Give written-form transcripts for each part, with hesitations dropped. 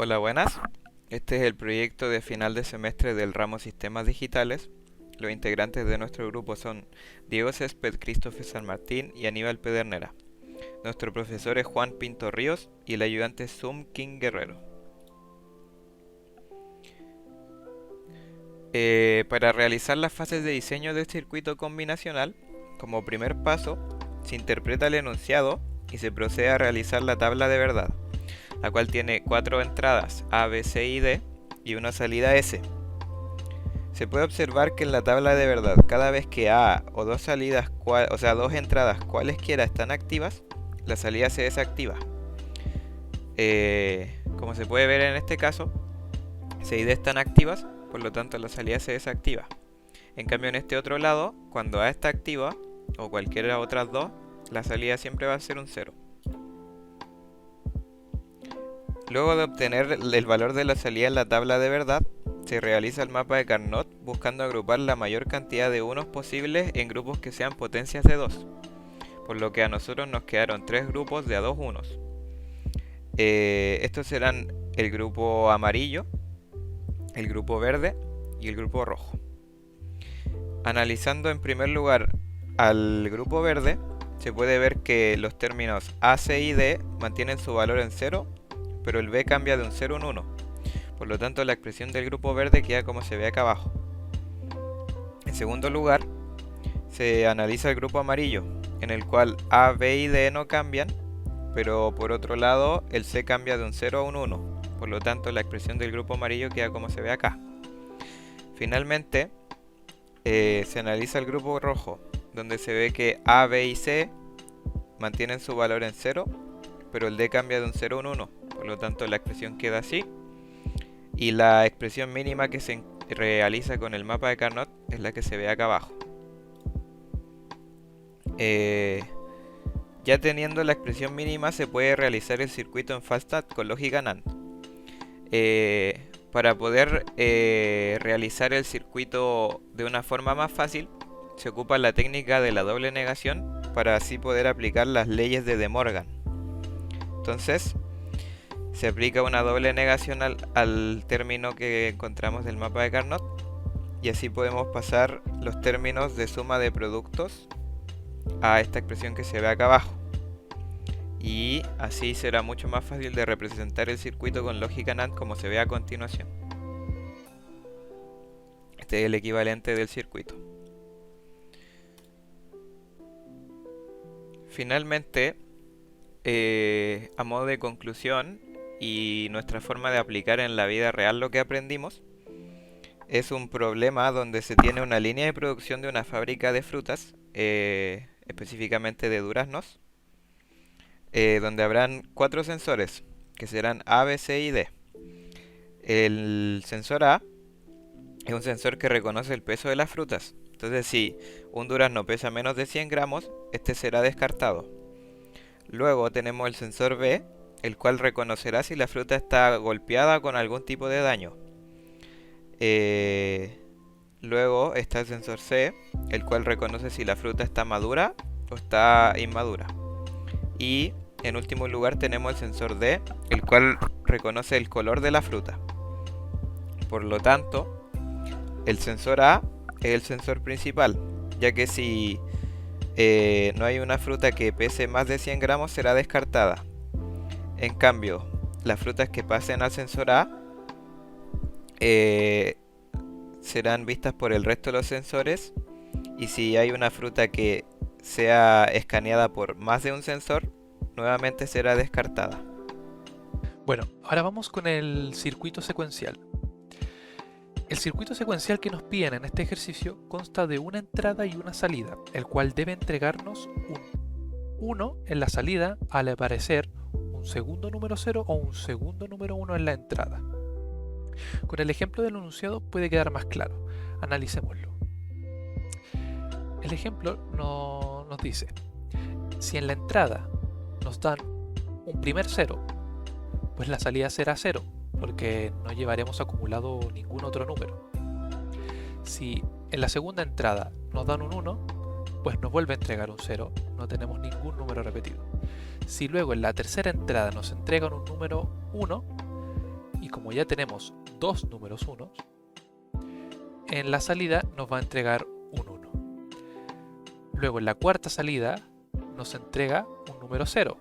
Hola, buenas. Este es el proyecto de final de semestre del ramo Sistemas Digitales. Los integrantes de nuestro grupo son Diego Césped, Christopher San Martín y Aníbal Pedernera. Nuestro profesor es Juan Pinto Ríos y el ayudante es Zoom King Guerrero. Para realizar las fases de diseño del circuito combinacional, como primer paso, se interpreta el enunciado y se procede a realizar la tabla de verdad, la cual tiene 4 entradas A, B, C y D y una salida S. Se puede observar que en la tabla de verdad, cada vez que A o dos salidas, dos entradas cualesquiera están activas, la salida se desactiva. Como se puede ver en este caso, C y D están activas, por lo tanto la salida se desactiva. En cambio en este otro lado, cuando A está activa, o cualquiera de las otras dos, la salida siempre va a ser un 0. Luego de obtener el valor de la salida en la tabla de verdad, se realiza el mapa de Carnot buscando agrupar la mayor cantidad de unos posibles en grupos que sean potencias de 2, por lo que a nosotros nos quedaron 3 grupos de a 2 unos. Estos serán el grupo amarillo, el grupo verde y el grupo rojo. Analizando en primer lugar al grupo verde, se puede ver que los términos A, C y D mantienen su valor en 0, pero el B cambia de un 0 a un 1. Por lo tanto, la expresión del grupo verde queda como se ve acá abajo. En segundo lugar, se analiza el grupo amarillo, en el cual A, B y D no cambian, pero por otro lado, el C cambia de un 0 a un 1. Por lo tanto, la expresión del grupo amarillo queda como se ve acá. Finalmente, se analiza el grupo rojo, donde se ve que A, B y C mantienen su valor en 0, pero el D cambia de un 0 a un 1. Por lo tanto, la expresión queda así. Y la expresión mínima que se realiza con el mapa de Carnot es la que se ve acá abajo. Ya teniendo la expresión mínima, se puede realizar el circuito en Falstaff con lógica NAND. Para poder realizar el circuito de una forma más fácil, se ocupa la técnica de la doble negación para así poder aplicar las leyes de De Morgan. Entonces, se aplica una doble negación al término que encontramos del mapa de Carnot y así podemos pasar los términos de suma de productos a esta expresión que se ve acá abajo. Y así será mucho más fácil de representar el circuito con lógica NAND como se ve a continuación. Este es el equivalente del circuito. Finalmente, a modo de conclusión y nuestra forma de aplicar en la vida real lo que aprendimos, es un problema donde se tiene una línea de producción de una fábrica de frutas, específicamente de duraznos, donde habrán 4 sensores, que serán A, B, C y D. El sensor A es un sensor que reconoce el peso de las frutas. Entonces, si un durazno pesa menos de 100 gramos, este será descartado. Luego tenemos el sensor B, el cual reconocerá si la fruta está golpeada con algún tipo de daño. Luego está el sensor C, el cual reconoce si la fruta está madura o está inmadura. Y en último lugar tenemos el sensor D, el cual reconoce el color de la fruta. Por lo tanto, el sensor A es el sensor principal, ya que si no hay una fruta que pese más de 100 gramos será descartada. En cambio, las frutas que pasen al sensor A serán vistas por el resto de los sensores, y si hay una fruta que sea escaneada por más de un sensor, nuevamente será descartada. Bueno, ahora vamos con el circuito secuencial. El circuito secuencial que nos piden en este ejercicio consta de una entrada y una salida, el cual debe entregarnos un 1 en la salida al aparecer un segundo número 0 o un segundo número 1 en la entrada. Con el ejemplo del enunciado puede quedar más claro. Analicémoslo. El ejemplo nos dice, si en la entrada nos dan un primer 0, pues la salida será 0, porque no llevaremos acumulado ningún otro número. Si en la segunda entrada nos dan un 1, pues nos vuelve a entregar un 0, no tenemos ningún número repetido. Si luego en la tercera entrada nos entregan un número 1, como ya tenemos dos números unos, en la salida nos va a entregar un 1. Luego en la cuarta salida nos entrega un número 0.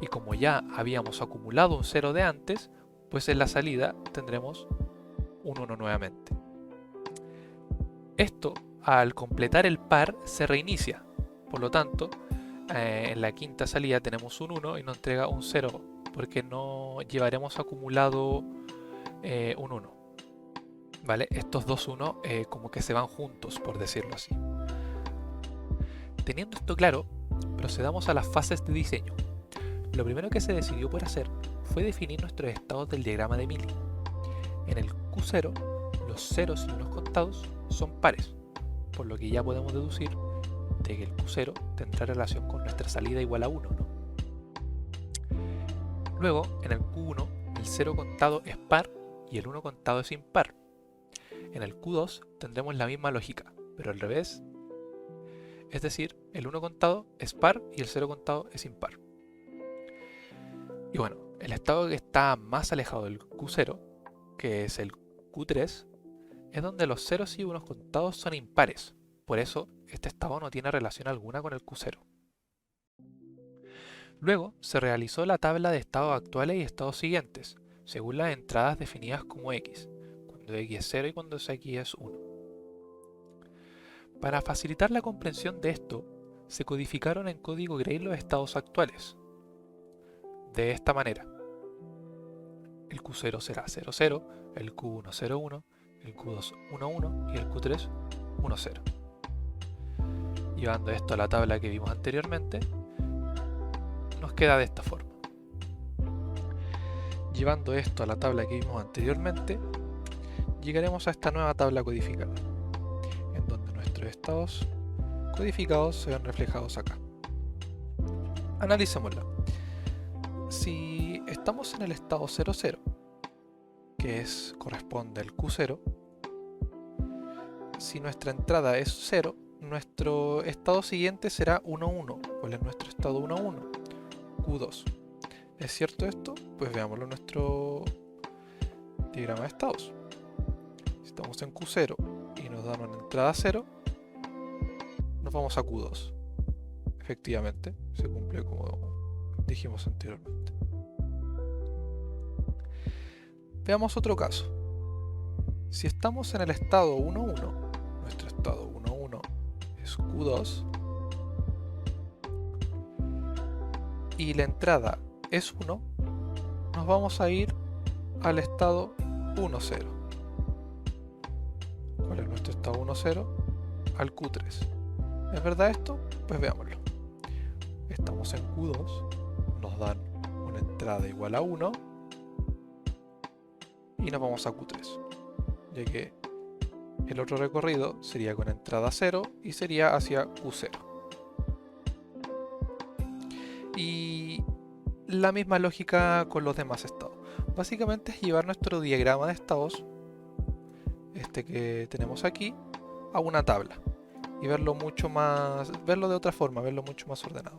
Y como ya habíamos acumulado un 0 de antes, pues en la salida tendremos un 1 nuevamente. Esto, al completar el par, se reinicia. Por lo tanto, en la quinta salida tenemos un 1 y nos entrega un 0, porque no llevaremos acumulado un 1. ¿Vale? Estos dos 1 como que se van juntos, por decirlo así. Teniendo esto claro, procedamos a las fases de diseño. Lo primero que se decidió por hacer fue definir nuestros estados del diagrama de Mili. En el Q0, los ceros y unos contados son pares, por lo que ya podemos deducir de que el Q0 tendrá relación con nuestra salida igual a 1, ¿no? Luego, en el Q1, el 0 contado es par y el 1 contado es impar. En el Q2 tendremos la misma lógica, pero al revés. Es decir, el 1 contado es par y el 0 contado es impar. Y bueno, el estado que está más alejado del Q0, que es el Q3, es donde los ceros y unos contados son impares. Por eso, este estado no tiene relación alguna con el Q0. Luego, se realizó la tabla de estados actuales y estados siguientes, según las entradas definidas como X, cuando X es 0 y cuando X es 1. Para facilitar la comprensión de esto, se codificaron en código Gray los estados actuales. De esta manera: el Q0 será 0, 0, el Q1 0, 1, el Q2 1, 1 y el Q3 1, 0. Llevando esto a la tabla que vimos anteriormente, nos queda de esta forma. Llevando esto a la tabla que vimos anteriormente, llegaremos a esta nueva tabla codificada, en donde nuestros estados codificados se ven reflejados acá. Analicémosla. Si estamos en el estado 0, 0, que corresponde al Q0, si nuestra entrada es 0, nuestro estado siguiente será 1, 1, ¿cuál es nuestro estado 1, 1? Q2. ¿Es cierto esto? Pues veámoslo en nuestro diagrama de estados. Si estamos en Q0 y nos dan una entrada 0, nos vamos a Q2. Efectivamente, se cumple como dijimos anteriormente. Veamos otro caso. Si estamos en el estado 1, 1, nuestro estado 1, 1 es Q2, y la entrada es 1, nos vamos a ir al estado 1, 0. ¿Cuál es nuestro estado 1, 0? Al Q3. ¿Es verdad esto? Pues veámoslo. Estamos en Q2, nos dan una entrada igual a 1 y nos vamos a Q3, ya que el otro recorrido sería con entrada 0 y sería hacia Q0. Y la misma lógica con los demás estados. Básicamente es llevar nuestro diagrama de estados, este que tenemos aquí, a una tabla y verlo de otra forma, verlo mucho más ordenado.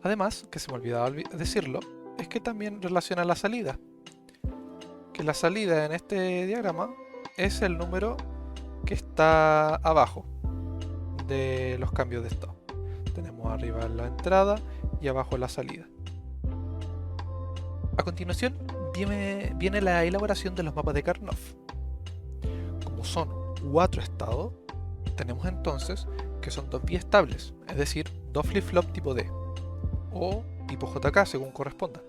Además, que se me olvidaba decirlo, es que también relaciona la salida. Que la salida en este diagrama es el número que está abajo de los cambios de estado. Tenemos arriba la entrada y abajo la salida. A continuación viene la elaboración de los mapas de Karnoff. Como son 4 estados, tenemos entonces que son 2 biestables, es decir, 2 flip-flop tipo D o tipo JK según corresponda.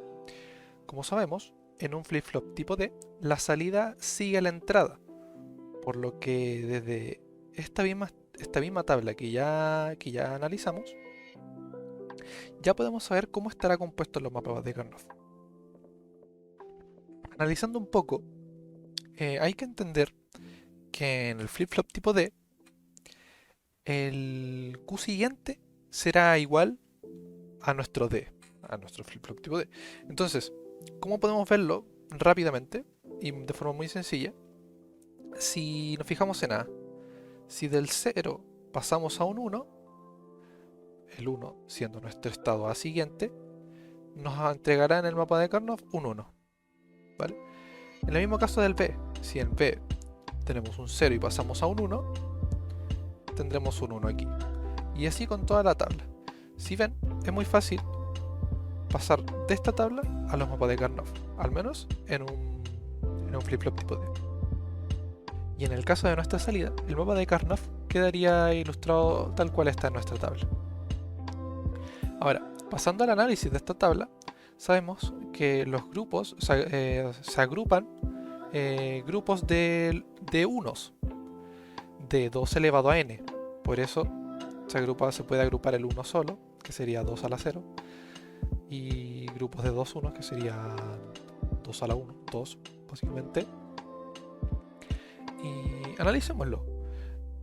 Como sabemos, en un flip-flop tipo D, la salida sigue a la entrada, por lo que desde esta misma tabla que ya analizamos, ya podemos saber cómo estará compuesto los mapas de Karnoff. Analizando un poco, hay que entender que en el flip-flop tipo D, el Q siguiente será igual a nuestro D, a nuestro flip-flop tipo D. Entonces, ¿cómo podemos verlo rápidamente y de forma muy sencilla? Si nos fijamos en A, si del 0 pasamos a un 1, el 1 siendo nuestro estado A siguiente, nos entregará en el mapa de Karnoff un 1. ¿vale? En el mismo caso del B, si en B tenemos un 0 y pasamos a un 1, tendremos un 1 aquí. Y así con toda la tabla. Si ven, es muy fácil pasar de esta tabla a los mapas de Karnoff, al menos en un flip-flop tipo D. Y en el caso de nuestra salida, el mapa de Karnoff quedaría ilustrado tal cual está en nuestra tabla. Ahora, pasando al análisis de esta tabla, sabemos que los grupos se agrupan grupos de unos, de 2 elevado a n. Por eso se puede agrupar el 1 solo, que sería 2 a la 0, y grupos de 2 unos, que sería 2 a la 1, 2 básicamente. Y analicémoslo.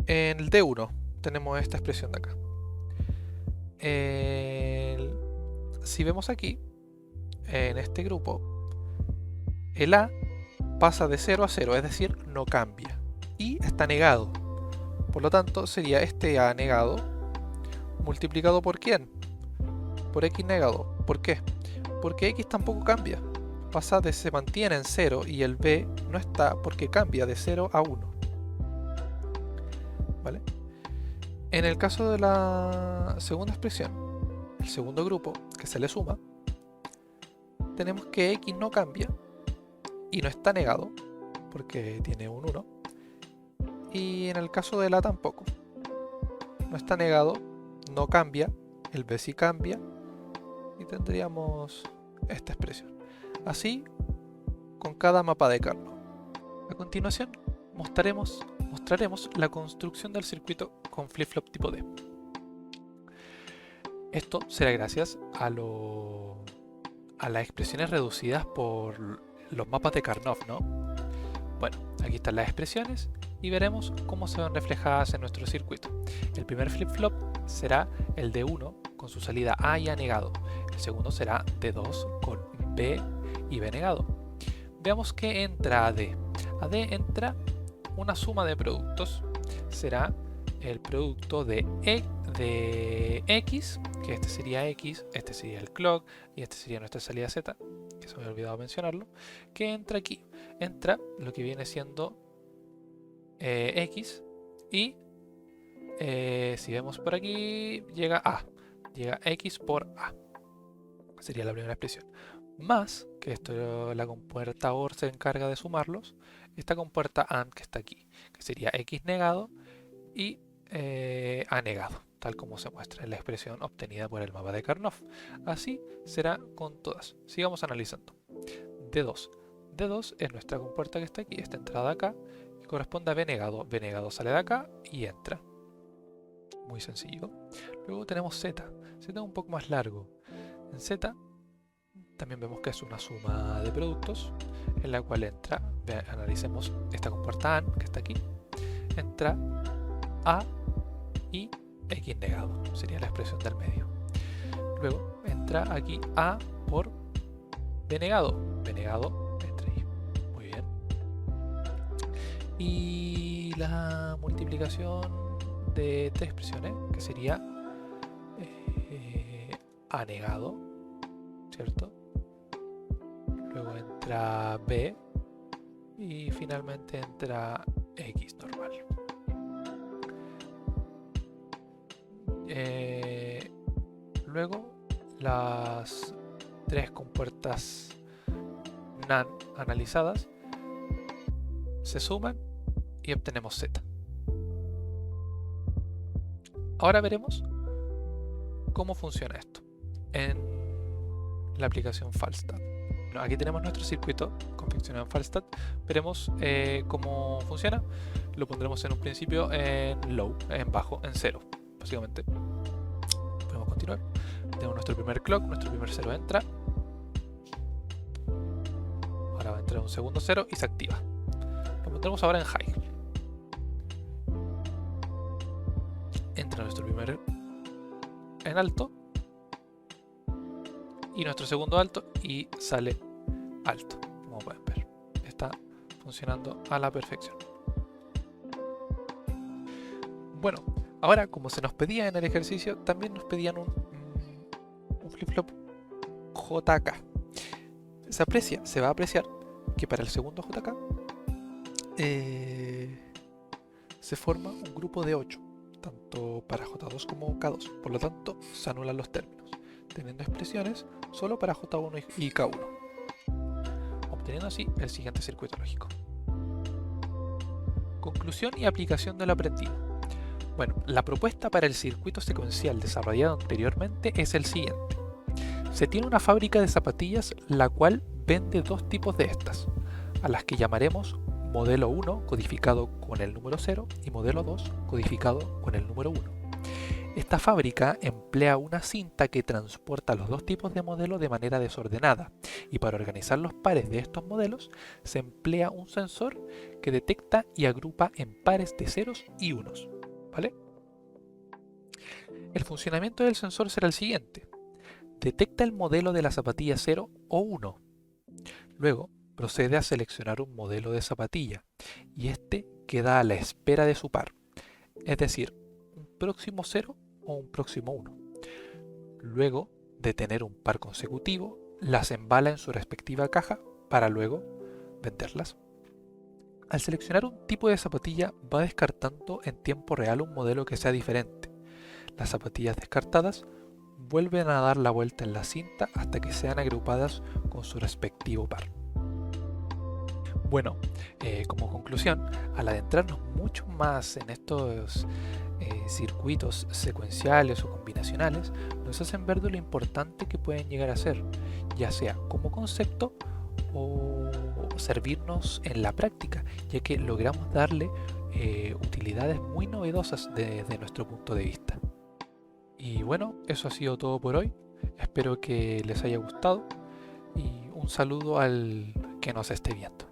En el D1 tenemos esta expresión de acá. Si vemos aquí, en este grupo, el A pasa de 0 a 0, es decir, no cambia. Y está negado. Por lo tanto, sería este A negado multiplicado por ¿quién? Por X negado. ¿Por qué? Porque X tampoco cambia. Se mantiene en 0 y el B no está porque cambia de 0 a 1. ¿Vale? En el caso de la segunda expresión, el segundo grupo que se le suma, tenemos que X no cambia y no está negado porque tiene un 1. Y en el caso de la tampoco. No está negado, no cambia, el B sí cambia y tendríamos esta expresión. Así con cada mapa de Karnoff. A continuación mostraremos la construcción del circuito con flip-flop tipo D. Esto será gracias a las expresiones reducidas por los mapas de Karnoff, ¿no? Bueno, aquí están las expresiones y veremos cómo se ven reflejadas en nuestro circuito. El primer flip-flop será el D1 con su salida A y A negado. El segundo será D2 con B y B negado. Veamos que entra a D. A D entra una suma de productos. Será el producto de X, que este sería X, este sería el clock y este sería nuestra salida Z, que se me había olvidado mencionarlo, que entra aquí. Entra lo que viene siendo X y si vemos por aquí llega A, llega X por A, sería la primera expresión, más que esto la compuerta OR se encarga de sumarlos, esta compuerta AND que está aquí, que sería X negado y A negado, tal como se muestra en la expresión obtenida por el mapa de Karnoff. Así será con todas. Sigamos analizando. D2. D2 es nuestra compuerta que está aquí, esta entrada acá, que corresponde a B negado. B negado sale de acá y entra. Muy sencillo. Luego tenemos Z. Z es un poco más largo. En Z también vemos que es una suma de productos en la cual entra, analicemos esta compuerta AND que está aquí, entra A y X negado, sería la expresión del medio. Luego entra aquí A por B negado entra ahí. Muy bien. Y la multiplicación de tres expresiones, que sería A negado, ¿cierto? Luego entra B y finalmente entra X normal. Luego las tres compuertas NaN analizadas se suman y obtenemos Z. Ahora veremos cómo funciona esto en la aplicación Falstad. Bueno, aquí tenemos nuestro circuito confeccionado en Falstad. Veremos cómo funciona. Lo pondremos en un principio en low, en bajo, en 0, básicamente. Podemos continuar. Tenemos nuestro primer clock, nuestro primer 0 entra. Ahora va a entrar un segundo 0 y se activa. Lo pondremos ahora en high. Entra nuestro primer en alto y nuestro segundo alto y sale alto, como pueden ver. Está funcionando a la perfección. Bueno, ahora como se nos pedía en el ejercicio, también nos pedían un flip-flop JK. Se va a apreciar que para el segundo JK se forma un grupo de 8, tanto para J2 como K2. Por lo tanto, se anulan los términos, teniendo expresiones solo para J1 y K1, obteniendo así el siguiente circuito lógico. Conclusión y aplicación de lo aprendido. Bueno, la propuesta para el circuito secuencial desarrollado anteriormente es el siguiente. Se tiene una fábrica de zapatillas la cual vende dos tipos de estas, a las que llamaremos modelo 1 codificado con el número 0 y modelo 2 codificado con el número 1. Esta fábrica emplea una cinta que transporta los dos tipos de modelo de manera desordenada, y para organizar los pares de estos modelos se emplea un sensor que detecta y agrupa en pares de ceros y unos, ¿vale? El funcionamiento del sensor será el siguiente. Detecta el modelo de la zapatilla 0 o 1. Luego procede a seleccionar un modelo de zapatilla y este queda a la espera de su par, es decir, un próximo 0 o un próximo 1. Luego de tener un par consecutivo, las embala en su respectiva caja para luego venderlas. Al seleccionar un tipo de zapatilla va descartando en tiempo real un modelo que sea diferente. Las zapatillas descartadas vuelven a dar la vuelta en la cinta hasta que sean agrupadas con su respectivo par. Bueno, como conclusión, al adentrarnos mucho más en estos circuitos secuenciales o combinacionales, nos hacen ver de lo importante que pueden llegar a ser, ya sea como concepto o servirnos en la práctica, ya que logramos darle utilidades muy novedosas desde nuestro punto de vista. Y bueno, eso ha sido todo por hoy. Espero que les haya gustado y un saludo al que nos esté viendo.